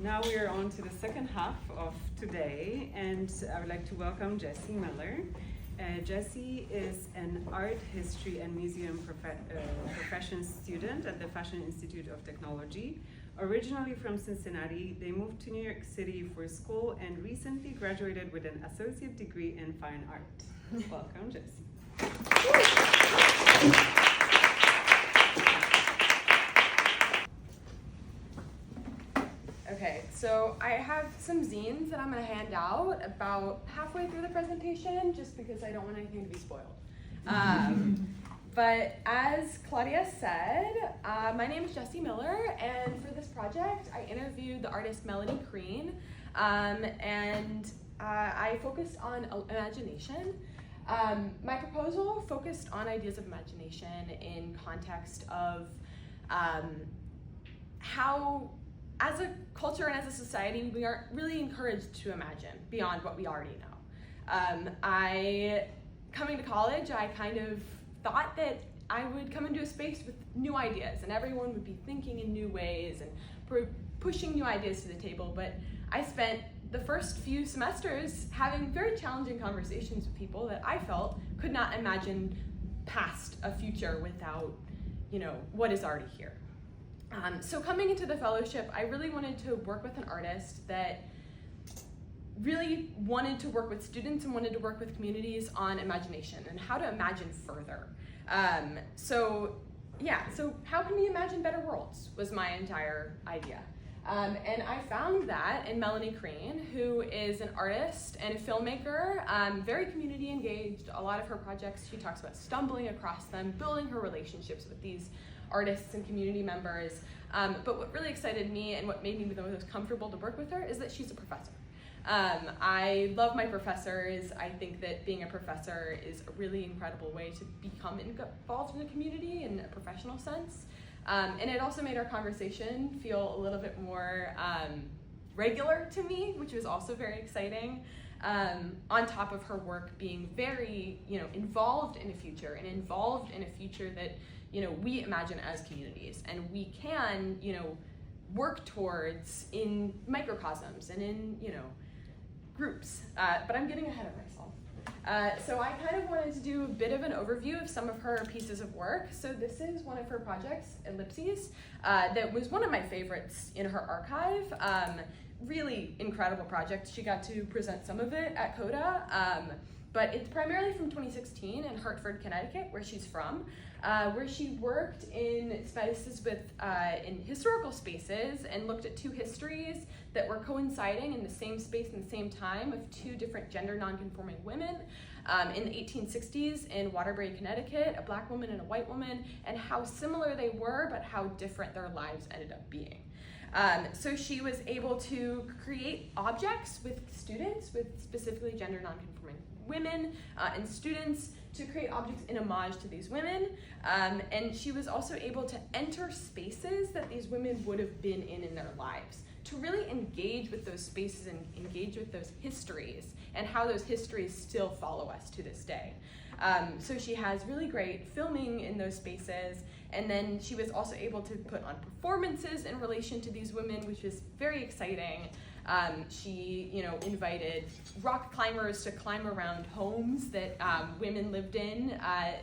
Now we are on to the second half of today, and I would like to welcome Jessie Miller. Jessie is an art history and museum profession student at the Fashion Institute of Technology. Originally from Cincinnati, they moved to New York City for school and recently graduated with an associate degree in fine art. Welcome, Jessie. Okay, so I have some zines that I'm going to hand out about halfway through the presentation, just because I don't want anything to be spoiled. But as Klaudia said, my name is Jessie Miller, and for this project, I interviewed the artist Melanie Crean, and I focused on imagination. My proposal focused on ideas of imagination in context of how, as a culture and as a society, we are really encouraged to imagine beyond what we already know. Coming to college, I kind of thought that I would come into a space with new ideas and everyone would be thinking in new ways and pushing new ideas to the table, but I spent the first few semesters having very challenging conversations with people that I felt could not imagine past a future without, what is already here. So coming into the fellowship, I really wanted to work with an artist that really wanted to work with students and wanted to work with communities on imagination and how to imagine further. So how can we imagine better worlds was my entire idea. And I found that in Melanie Crean, who is an artist and a filmmaker, very community engaged. A lot of her projects, she talks about stumbling across them, building her relationships with these artists and community members. But what really excited me and what made me the most comfortable to work with her is that she's a professor. I love my professors. I think that being a professor is a really incredible way to become involved in a community in a professional sense. And it also made our conversation feel a little bit more regular to me, which was also very exciting. On top of her work being very, involved in a future and involved in a future that, we imagine as communities and we can, work towards in microcosms and in, groups. But I'm getting ahead of myself. So I kind of wanted to do a bit of an overview of some of her pieces of work. So this is one of her projects, Ellipses, that was one of my favorites in her archive. Really incredible project. She got to present some of it at KODA, but it's primarily from 2016 in Hartford, Connecticut, where she's from, where she worked in spaces in historical spaces and looked at two histories that were coinciding in the same space and the same time of two different gender nonconforming women in the 1860s in Waterbury, Connecticut, a black woman and a white woman, and how similar they were, but how different their lives ended up being. So she was able to create objects with students, with specifically gender nonconforming women and students, to create objects in homage to these women. And she was also able to enter spaces that these women would have been in their lives, to really engage with those spaces and engage with those histories and how those histories still follow us to this day. So she has really great filming in those spaces, and then she was also able to put on performances in relation to these women, which is very exciting. She, invited rock climbers to climb around homes that women lived in,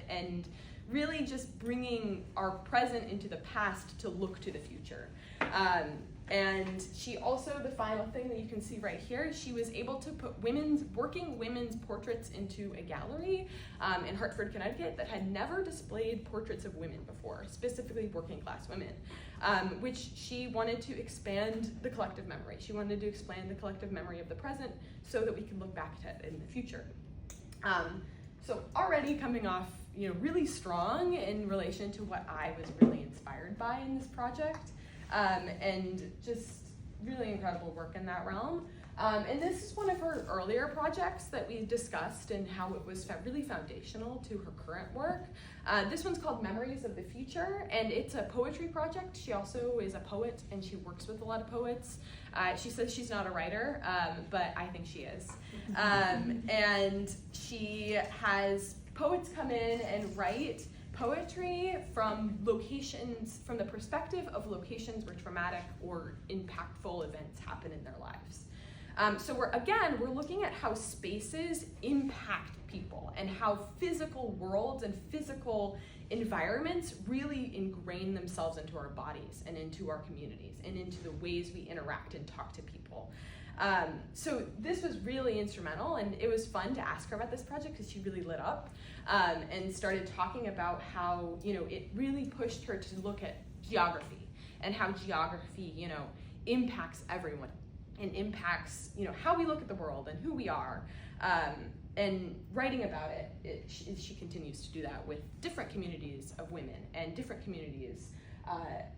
and really just bringing our present into the past to look to the future. And she also, the final thing that you can see right here, she was able to put working women's portraits into a gallery in Hartford, Connecticut that had never displayed portraits of women before, specifically working class women, which she wanted to expand the collective memory. She wanted to expand the collective memory of the present so that we can look back to it in the future. So already coming off, really strong in relation to what I was really inspired by in this project. And just really incredible work in that realm. And this is one of her earlier projects that we discussed and how it was really foundational to her current work. This one's called Memories of the Future, and it's a poetry project. She also is a poet, and she works with a lot of poets. She says she's not a writer, but I think she is. And she has poets come in and write poetry from locations, from the perspective of locations where traumatic or impactful events happen in their lives. So we're looking at how spaces impact people and how physical worlds and physical environments really ingrain themselves into our bodies and into our communities and into the ways we interact and talk to people. So this was really instrumental, and it was fun to ask her about this project because she really lit up and started talking about how, it really pushed her to look at geography and how geography, impacts everyone and impacts, how we look at the world and who we are. And writing about it, she continues to do that with different communities of women and different communities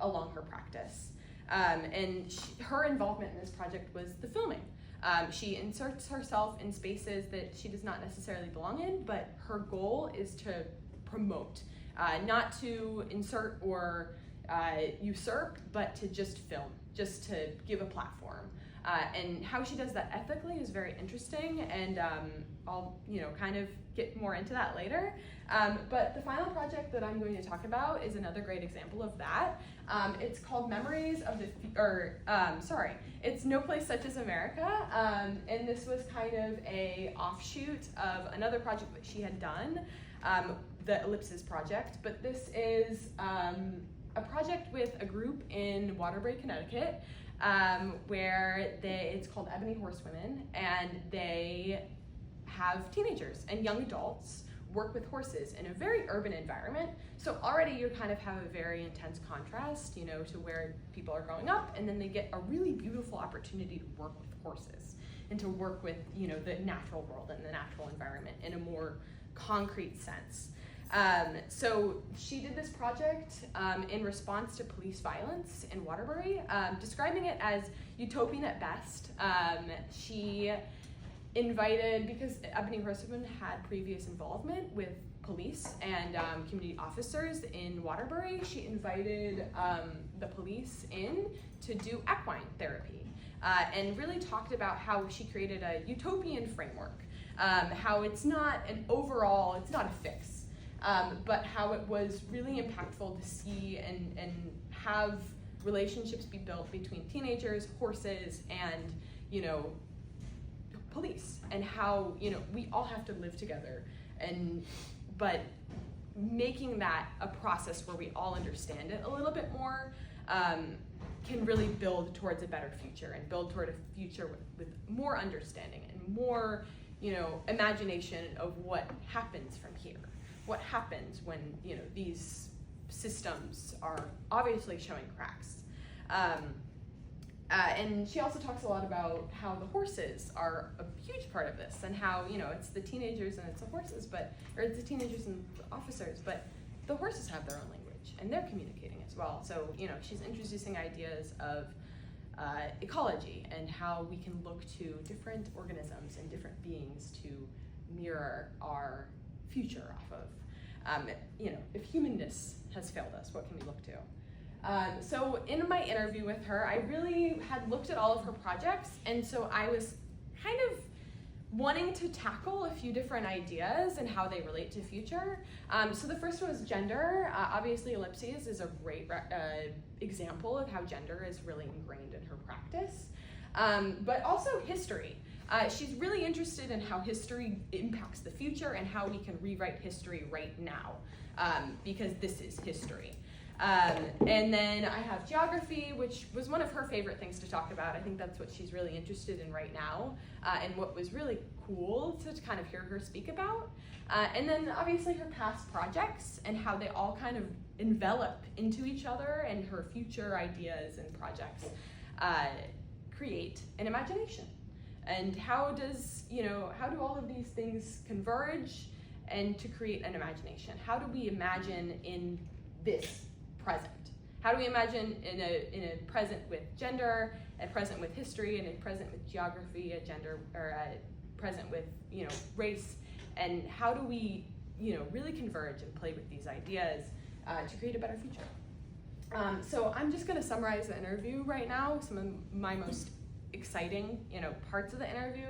along her practice. Her involvement in this project was the filming. She inserts herself in spaces that she does not necessarily belong in, but her goal is to promote, not to insert or usurp, but to just film, just to give a platform. And how she does that ethically is very interesting, and I'll kind of get more into that later. But the final project that I'm going to talk about is another great example of that. It's called Memories of it's No Place Such as America, and this was kind of a offshoot of another project that she had done, the Ellipses project. But this is a project with a group in Waterbury, Connecticut, where it's called Ebony Horsewomen, and they have teenagers and young adults work with horses in a very urban environment. So already you kind of have a very intense contrast, to where people are growing up, and then they get a really beautiful opportunity to work with horses and to work with, the natural world and the natural environment in a more concrete sense. So she did this project in response to police violence in Waterbury, describing it as utopian at best. She invited, because Ebony Horsewomen had previous involvement with police and community officers in Waterbury, she invited the police in to do equine therapy and really talked about how she created a utopian framework, how it's not an overall, it's not a fix. But how it was really impactful to see and have relationships be built between teenagers, horses, and, police, and how, we all have to live together, but making that a process where we all understand it a little bit more can really build towards a better future and build toward a future with more understanding and more, imagination of what happens from here. What happens when these systems are obviously showing cracks. And she also talks a lot about how the horses are a huge part of this, and how it's the teenagers and it's the horses, or it's the teenagers and the officers, but the horses have their own language and they're communicating as well. So she's introducing ideas of ecology and how we can look to different organisms and different beings to mirror our future off of. If humanness has failed us, what can we look to? So in my interview with her, I really had looked at all of her projects, and so I was kind of wanting to tackle a few different ideas and how they relate to future. So the first one was gender. Obviously, Ellipses is a great example of how gender is really ingrained in her practice, but also history. She's really interested in how history impacts the future and how we can rewrite history right now, because this is history. And then I have geography, which was one of her favorite things to talk about. I think that's what she's really interested in right now, and what was really cool to kind of hear her speak about. And then obviously her past projects and how they all kind of envelop into each other, and her future ideas and projects create an imagination. And how do all of these things converge and to create an imagination? How do we imagine in this present? How do we imagine in a present with gender, a present with history, and a present with geography, a gender, or a present with race? And how do we really converge and play with these ideas to create a better future? So I'm just going to summarize the interview right now. Some of my most exciting parts of the interview.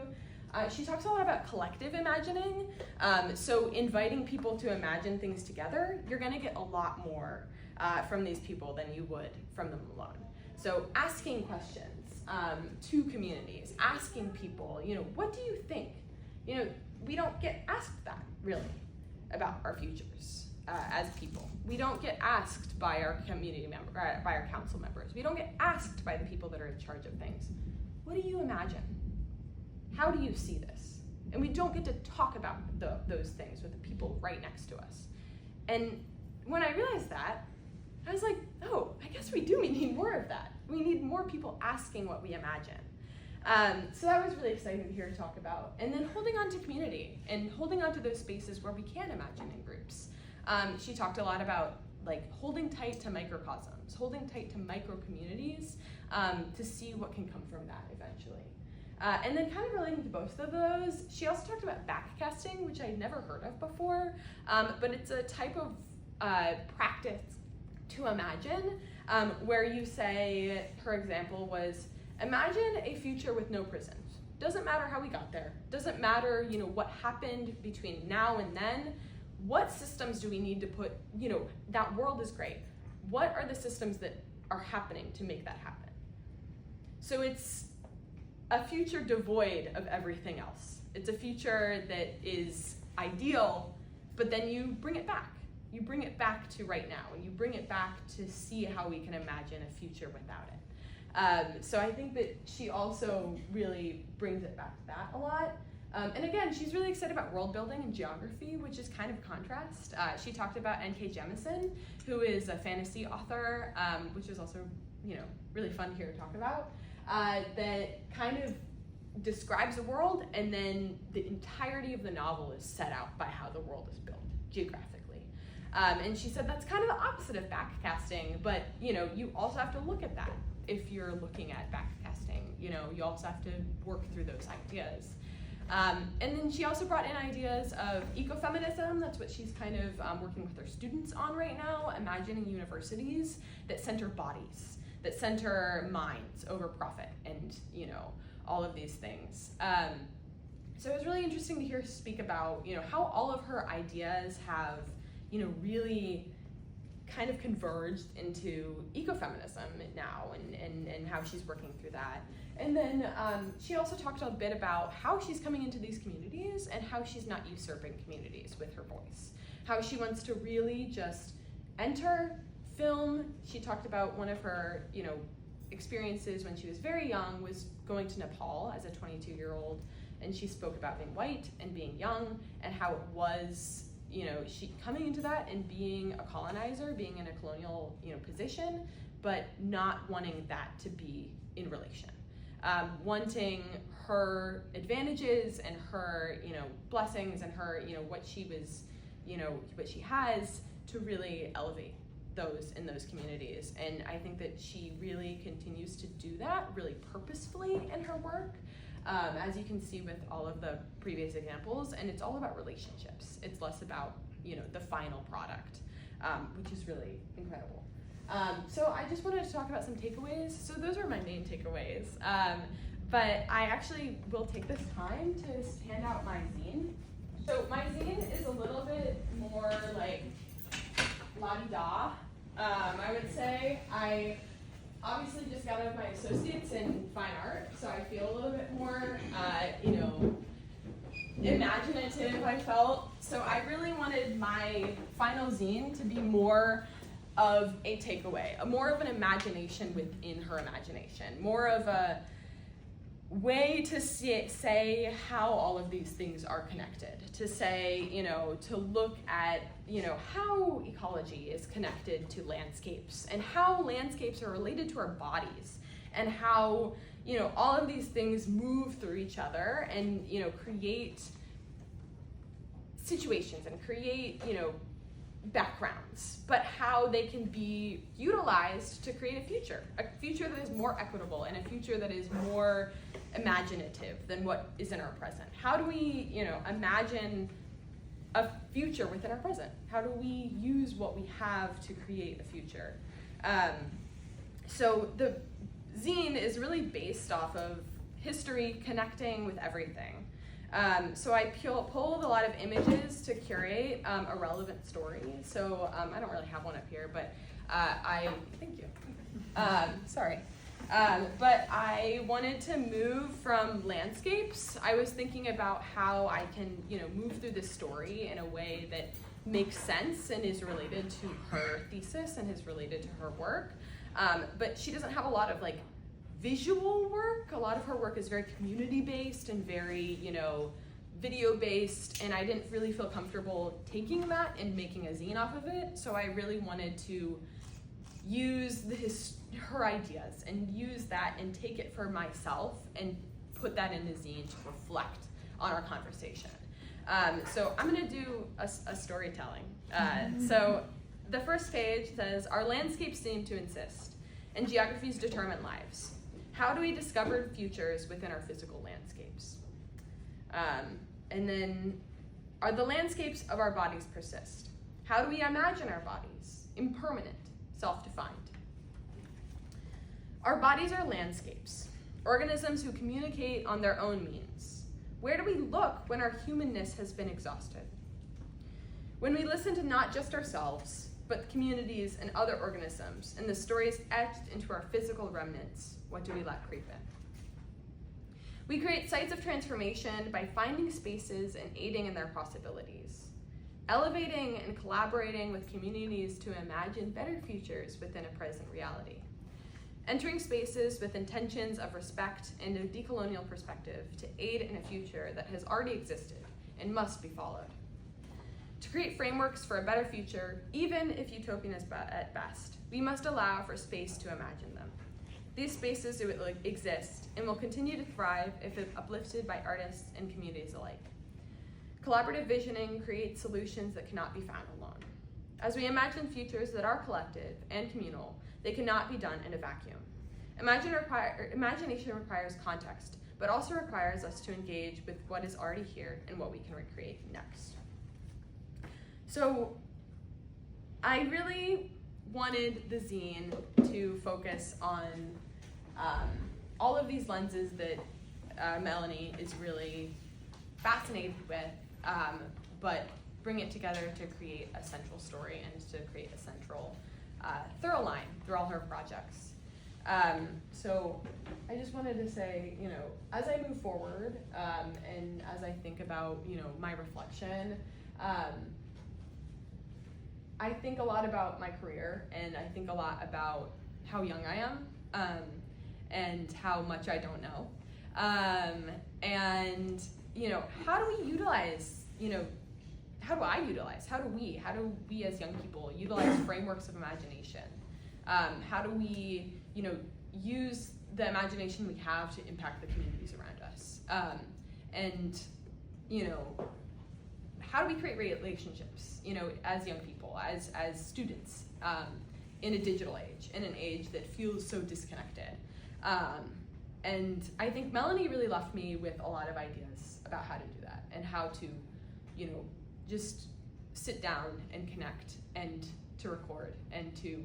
She talks a lot about collective imagining. So inviting people to imagine things together, you're going to get a lot more from these people than you would from them alone. So asking questions to communities, asking people, what do you think? We don't get asked that, really, about our futures as people. We don't get asked by our community member, by our council members. We don't get asked by the people that are in charge of things. What do you imagine? How do you see this? And we don't get to talk about those things with the people right next to us. And when I realized that, I was like, oh, I guess we do. We need more of that. We need more people asking what we imagine. So that was really exciting to hear her talk about. And then holding on to community and holding on to those spaces where we can imagine in groups. She talked a lot about holding tight to microcosms, holding tight to micro communities to see what can come from that eventually. And then kind of relating to both of those, she also talked about backcasting, which I'd never heard of before, but it's a type of practice to imagine where you say, her example was, imagine a future with no prisons. Doesn't matter how we got there. Doesn't matter, what happened between now and then. What systems do we need to put, that world is great. What are the systems that are happening to make that happen? So it's a future devoid of everything else. It's a future that is ideal, but then you bring it back. You bring it back to right now, and you bring it back to see how we can imagine a future without it. So I think that she also really brings it back to that a lot. And again, she's really excited about world building and geography, which is kind of contrast. She talked about N.K. Jemisin, who is a fantasy author, which is also, really fun here to talk about, that kind of describes a world, and then the entirety of the novel is set out by how the world is built geographically. And she said that's kind of the opposite of backcasting, but you also have to look at that if you're looking at backcasting. You also have to work through those ideas. And then she also brought in ideas of ecofeminism. That's what she's kind of working with her students on right now, imagining universities that center bodies, that center minds over profit, and all of these things. So it was really interesting to hear her speak about how all of her ideas have really kind of converged into ecofeminism now, and how she's working through that. And then she also talked a bit about how she's coming into these communities and how she's not usurping communities with her voice. How she wants to really just enter, film. She talked about one of her, experiences when she was very young was going to Nepal as a 22-year-old, and she spoke about being white and being young and how it was, she coming into that and being a colonizer, being in a colonial, position, but not wanting that to be in relation. Wanting her advantages and her, blessings and her, what she was, what she has to really elevate those in those communities. And I think that she really continues to do that really purposefully in her work, as you can see with all of the previous examples. And it's all about relationships. It's less about, the final product, which is really incredible. So I just wanted to talk about some takeaways. So those are my main takeaways. But I actually will take this time to hand out my zine. So my zine is a little bit more like la-di-da, I would say. I obviously just got out of my associates in fine art, so I feel a little bit more, imaginative, I felt. So I really wanted my final zine to be more of a takeaway, more of an imagination within her imagination, more of a way to say how all of these things are connected, to say, to look at, how ecology is connected to landscapes and how landscapes are related to our bodies and how, all of these things move through each other and, create situations and create, backgrounds, but how they can be utilized to create a future that is more equitable and a future that is more imaginative than what is in our present. How do we, imagine a future within our present? How do we use what we have to create a future? So the zine is really based off of history connecting with everything. So I pulled a lot of images to curate a relevant story. So I don't really have one up here, but thank you. Sorry. But I wanted to move from landscapes. I was thinking about how I can, move through this story in a way that makes sense and is related to her thesis and is related to her work. But she doesn't have a lot of visual work. A lot of her work is very community-based and very, video-based, and I didn't really feel comfortable taking that and making a zine off of it. So I really wanted to use her ideas and use that and take it for myself and put that in a zine to reflect on our conversation. So I'm gonna do a storytelling. So the first page says, our landscapes seem to insist, and geographies determine lives. How do we discover futures within our physical landscapes? And then, are the landscapes of our bodies persist? How do we imagine our bodies? Impermanent, self-defined. Our bodies are landscapes, organisms who communicate on their own means. Where do we look when our humanness has been exhausted? When we listen to not just ourselves, but communities and other organisms, and the stories etched into our physical remnants, what do we let creep in? We create sites of transformation by finding spaces and aiding in their possibilities, elevating and collaborating with communities to imagine better futures within a present reality, entering spaces with intentions of respect and a decolonial perspective to aid in a future that has already existed and must be followed. To create frameworks for a better future, even if utopian is at best, we must allow for space to imagine them. These spaces will exist and will continue to thrive if uplifted by artists and communities alike. Collaborative visioning creates solutions that cannot be found alone. As we imagine futures that are collective and communal, they cannot be done in a vacuum. Imagination requires context, but also requires us to engage with what is already here and what we can recreate next. So I really wanted the zine to focus on all of these lenses that Melanie is really fascinated with, but bring it together to create a central story and to create a central thorough line through all her projects. So I just wanted to say, as I move forward and as I think about, my reflection, I think a lot about my career, and I think a lot about how young I am, and how much I don't know. And, how do we utilize, how do we as young people utilize frameworks of imagination? How do we, use the imagination we have to impact the communities around us? And, how do we create relationships, as young people, as students, in a digital age, in an age that feels so disconnected? And I think Melanie really left me with a lot of ideas about how to do that and how to, just sit down and connect and to record and to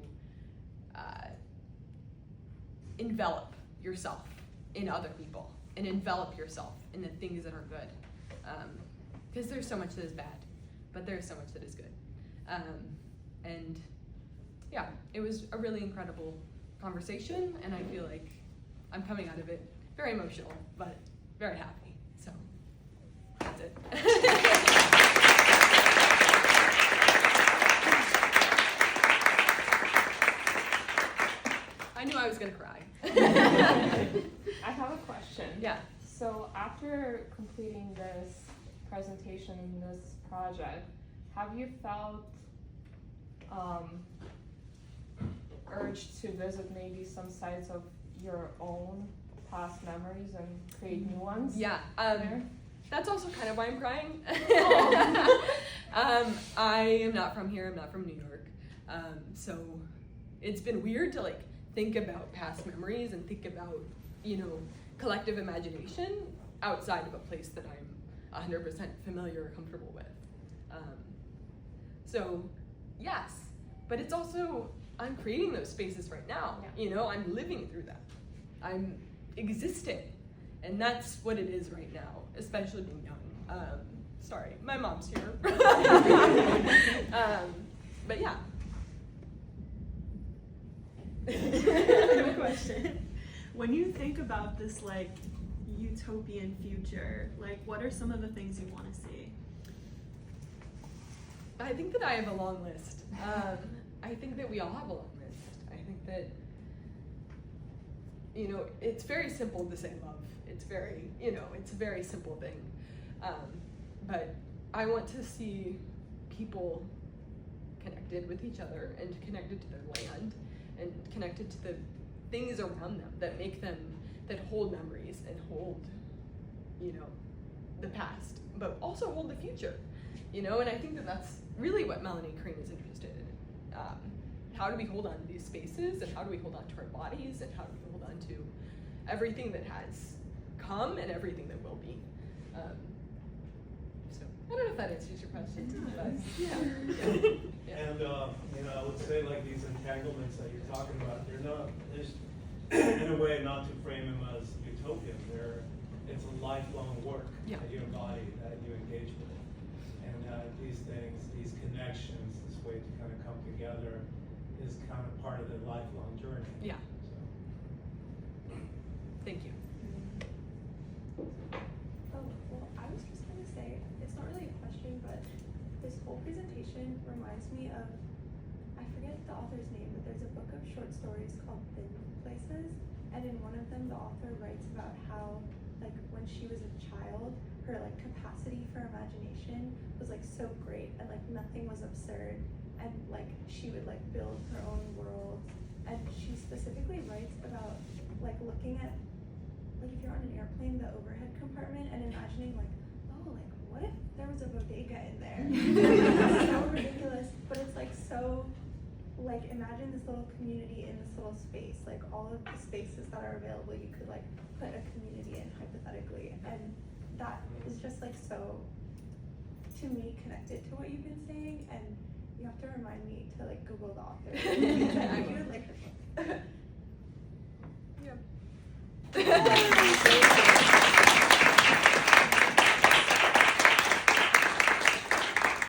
envelop yourself in other people and envelop yourself in the things that are good. Because there's so much that is bad, but there's so much that is good. And yeah, it was a really incredible conversation, and I feel like I'm coming out of it very emotional, but very happy. So that's it. I knew I was gonna cry. I have a question. Yeah. So after completing this presentation, this project, have you felt urged to visit maybe some sites of your own past memories and create new ones? Yeah. That's also kind of why I'm crying. Oh. I am not from here. I'm not from New York. So it's been weird to think about past memories and think about, collective imagination outside of a place that I'm 100% familiar or comfortable with. So yes, but it's also, I'm creating those spaces right now. Yeah. I'm living through that. I'm existing. And that's what it is right now, especially being young. Sorry, my mom's here. But yeah. I have a question. When you think about this like utopian future, like what are some of the things you want to see? I think that I have a long list. I think that we all have a long list. I think that, you know, it's very simple to say love. It's very, you know, it's a very simple thing. But I want to see people connected with each other and connected to their land and connected to the things around them that make them, that hold memories and hold, you know, the past, but also hold the future, you know? And I think that that's really what Melanie Crean is interested in. How do we hold on to these spaces, and how do we hold on to our bodies, and how do we hold on to everything that has come and everything that will be. So I don't know if that answers your question, but yeah. And you know, I would say like these entanglements that you're talking about, they're not, in a way, not to frame them as utopian. It's a lifelong work that you embody, that you engage with, and these things, these connections, this way to kind of come together, is kind of part of the lifelong journey. Yeah. So. Thank you. Oh, well, I was just going to say, it's not really a question, but this whole presentation reminds me of, I forget the author's name, but there's a book of short stories called Bin Places, and in one of them, the author writes about how, like, when she was a child, her, like, capacity for imagination was, like, so great, and, like, nothing was absurd, and, like, she would, like, build her own world, and she specifically writes about, like, looking at, like, if you're on an airplane, the overhead compartment, and imagining, like, oh, like, what if there was a bodega in there? It's so ridiculous, but it's, like, so, like, imagine this little community in this little space, like, all of the spaces that are available, you could, like, put a community in, hypothetically, and that is just, like, so, to me, connected to what you've been saying, and you have to remind me to, like, Google the author. I